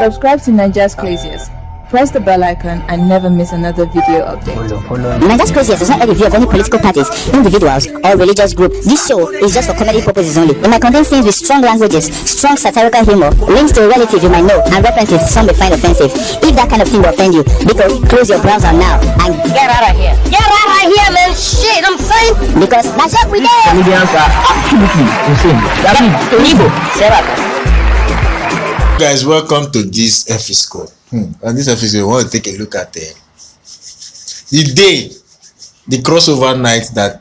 Subscribe to Niger's Craziest. Press the bell icon and never miss another video update. Niger's Craziest is not a review of any political parties, individuals, or religious group. This show is just for comedy purposes only. It might contain scenes with strong languages, strong satirical humor, links to a relative you might know, and references some may find offensive. If that kind of thing will offend you, because close your browser now and get out of here. Get out of here, man! Shit, I'm saying! Because that's what we do! Comedians are absolutely insane. That is illegal. Guys, welcome to this episode. And this episode, we want to take a look at the crossover night that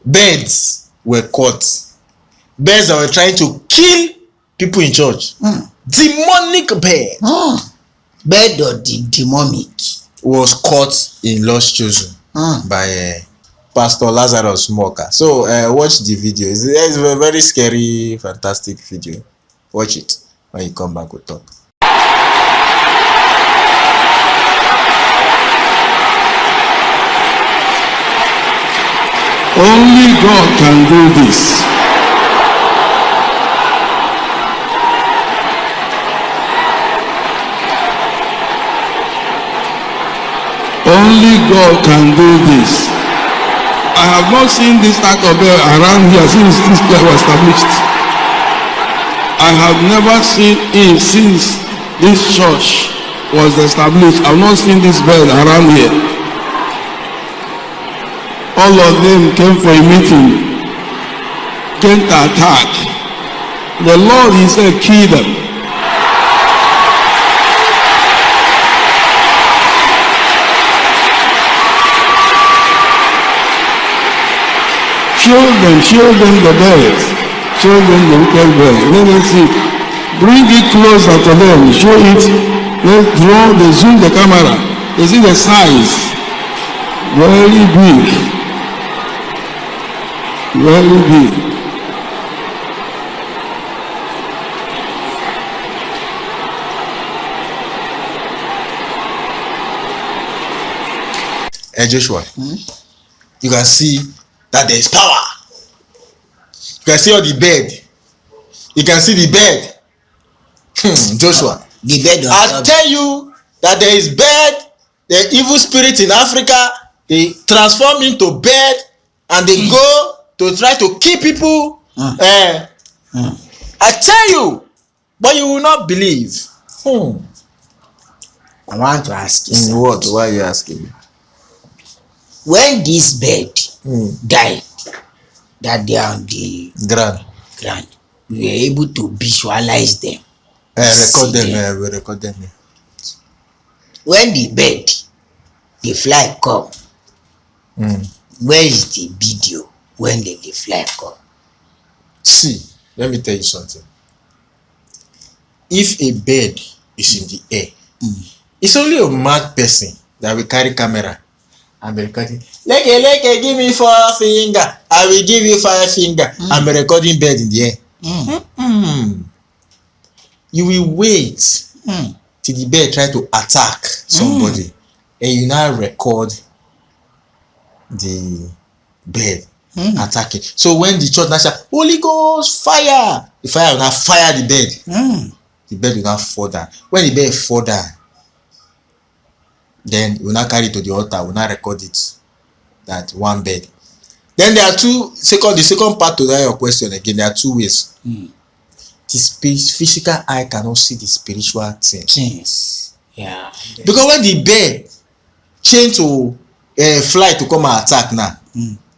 birds were caught. Birds that were trying to kill people in church. Demonic bird. Bird or the demonic was caught in Lost Chosen by Pastor Lazarus Muoka. So watch the video. It's a very scary, fantastic video. Watch it. When you come back, we'll talk. Only God can do this. Only God can do this. I have not seen this type of bell around here since this place was established. I have never seen it since this church was established. I have not seen this bell around here. All of them came for a meeting, came to attack. The Lord, he said, kill them. Show them the bells. Show them the wicked bells. Let them see. Bring it closer to them. Show it. Let's draw the zoom the camera. You see the size. Very big. Very big. Hey Joshua, you can see that there is power. You can see all the bed. You can see the bed. Joshua, the bed I tell you that there is bed. The evil spirit in Africa, they transform into bed and they go to try to kill people. I tell you, but you will not believe. I want to ask you something. What? Why are you asking me? When this bird died, that they are on the ground, we were able to visualize them. Record them. We record them. When the bird, the fly come, where is the video when the fly come? See, let me tell you something. If a bird is in the air, it's only a mad person that will carry camera and be recording. Leke, give me 4 finger. I will give you 5 finger. I'm recording bird in the air. You will wait till the bird try to attack somebody, and you now record the bird attacking. So when the church now shout, Holy Ghost, fire! The fire will now fire the bird. The bird will now fall down. When the bird fall down, then we will now carry it to the altar. We will now record it. That one bird. Then there are the second part to that your question again. There are 2 ways. The physical eye cannot see the spiritual things. Yeah. Because when the bird change to fly to come and attack now,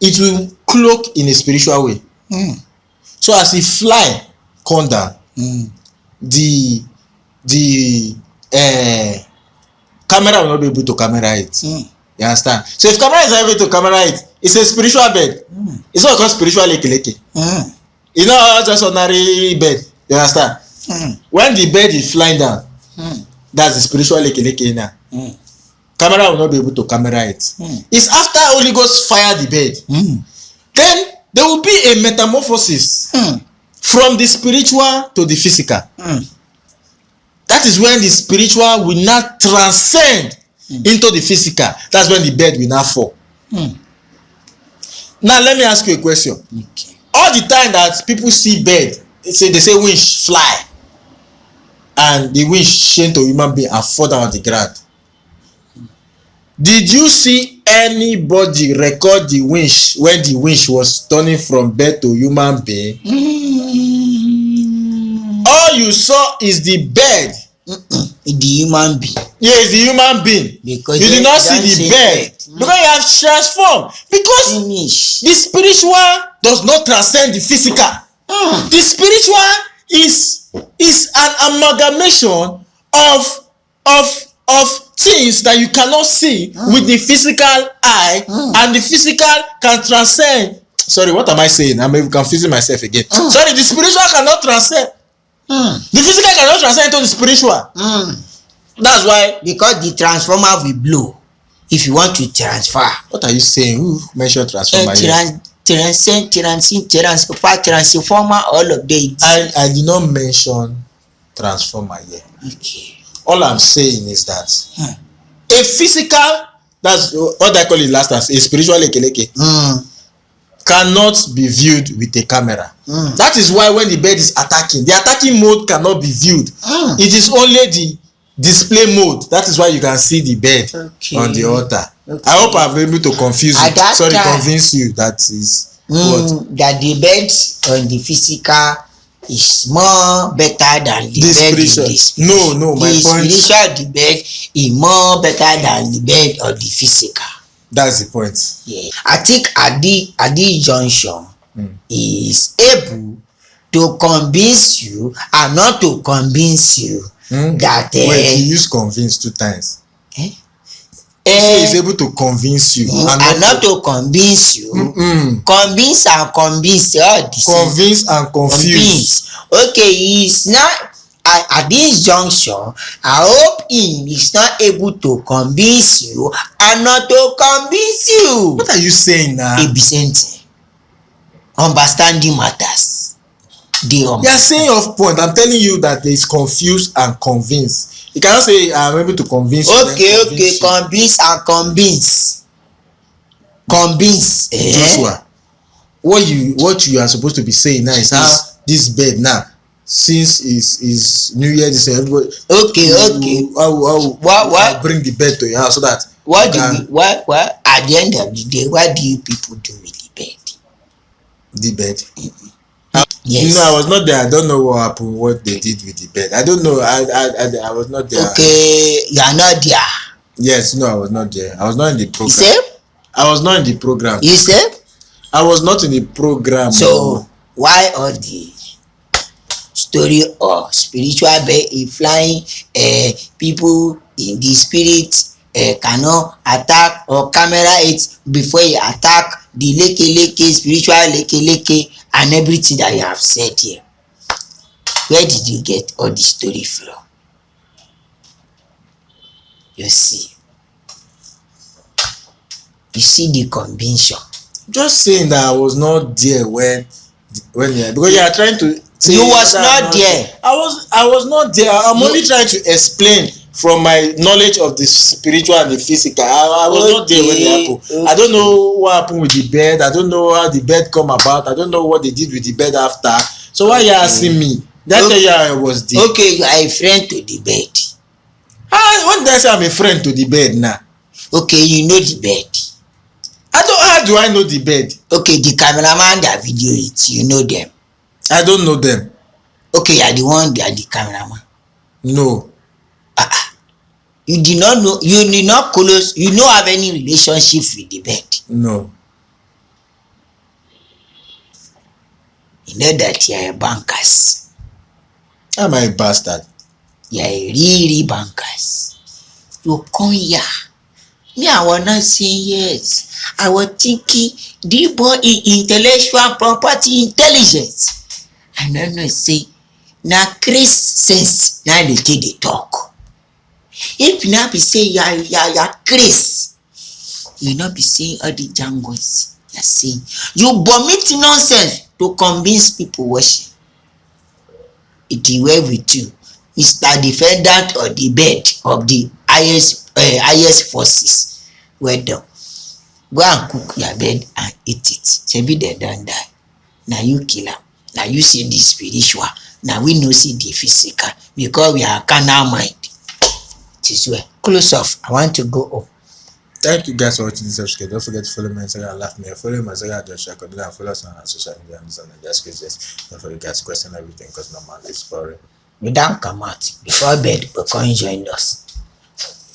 it will cloak in a spiritual way. So as it fly come down, the camera will not be able to camera it. You understand? So if camera is not able to camera it, it's a spiritual bed. It's not called spiritual leke. It's not just ordinary bed. You understand? When the bed is flying down, that's the spiritual leke now. Camera will not be able to camera it. It's after Holy Ghost fire the bed. Then there will be a metamorphosis from the spiritual to the physical. That is when the spiritual will not transcend into the physical. That's when the bed will not fall. Now let me ask you a question. All the time that people see bed they say winch fly and the winch chain to human being and fall down on the ground. Did you see anybody record the winch when the winch was turning from bird to human being? All you saw is the bird. The human being. Yes, the human being. Because you did not see the bird. Because you have transformed. Because the spiritual does not transcend the physical. The spiritual is an amalgamation of things that you cannot see with the physical eye, and the physical can transcend. Sorry, what am I saying? I'm confusing myself again. Sorry, the spiritual cannot transcend. The physical cannot transcend into the spiritual. That's why. Because the transformer will blow if you want to transfer. What are you saying? Who mentioned transformer? Transformer, all of them. I did not mention transformer yet. Okay. All I'm saying is that a physical, that's what I call it last time, a spiritual lekeleke, cannot be viewed with a camera. That is why when the bird is attacking, the attacking mode cannot be viewed. It is only the display mode. That is why you can see the bird on the altar. I hope I've been able to confuse you. Sorry, convince you that is what? That the bird on the physical is more better than the bird in the spiritual. No, my point. The spiritual, the bird is more better than the bird on the physical. That's the point. Yeah. I think at this junction is able to convince you and not to convince you that wait, you use convince 2 times. Is able to convince you and not to convince you. Convince and convince. Convince and confuse. Okay, he's not at this junction. I hope him is not able to convince you and not to convince you. What are you saying now? Ebisente. Understanding matters. You are saying off point. I'm telling you that there is confused and convinced. You cannot say I'm able to convince you. Okay, convince and convince. Convince. Joshua, what you are supposed to be saying now is how this bird now, since is New Year, this everybody. Okay. What? Bring the bird to your house so that. What at the end of the day, what do you people do with the bird? The bird. Yes. You know, I was not there. I don't know what happened, what they did with the bed. I don't know. I was not there. Okay, you are not there. Yes, no, I was not there. I was not in the program. You said? I was not in the program. You said? I was not in the program. So, why all the story of spiritual bed flying people in the spirit cannot attack or camera it before you attack the leke spiritual leke and everything that you have said here? Where did you get all the story from? You see the convention. Just saying that I was not there when because you are trying to say you was not there. I was not there. I'm only trying to explain from my knowledge of the spiritual and the physical. I was not there when it happened. I don't know what happened with the bed. I don't know how the bed come about. I don't know what they did with the bed after. So why you asking me? That's why I was there. Okay, you are a friend to the bed. When did I say I'm a friend to the bed now? Okay, you know the bed. How do I know the bed? Okay, the cameraman that video it, you know them. I don't know them. Okay, you are the one that the cameraman. No. You did not know, you did not close, you don't have any relationship with the bed. No. You know that you are a bankers. Am I a bastard? You are a really bankers. You come here. Me, I was not saying yes. I was thinking the boy intellectual property intelligence. I don't know, say, now Chris sense, now they take the talk. If you not be saying you're Chris, you not be saying all the jangles. You're saying you vomit nonsense to convince people worship. It will well with you, Mr. Defendant of the bed of the highest forces. Well done. Go and cook your bed and eat it. Maybe they don't die. Now you kill them. Now you see the spiritual. Now we know see the physical because we are carnal mind. This way. Close off. I want to go home. Thank you guys for watching this episode. Don't forget to follow me on Instagram, laugh me. Follow my Instagram, Josh Kodula, and follow us on our social media and just questions. Don't forget guys question everything because normal is boring. We don't come out before bed, but come join us.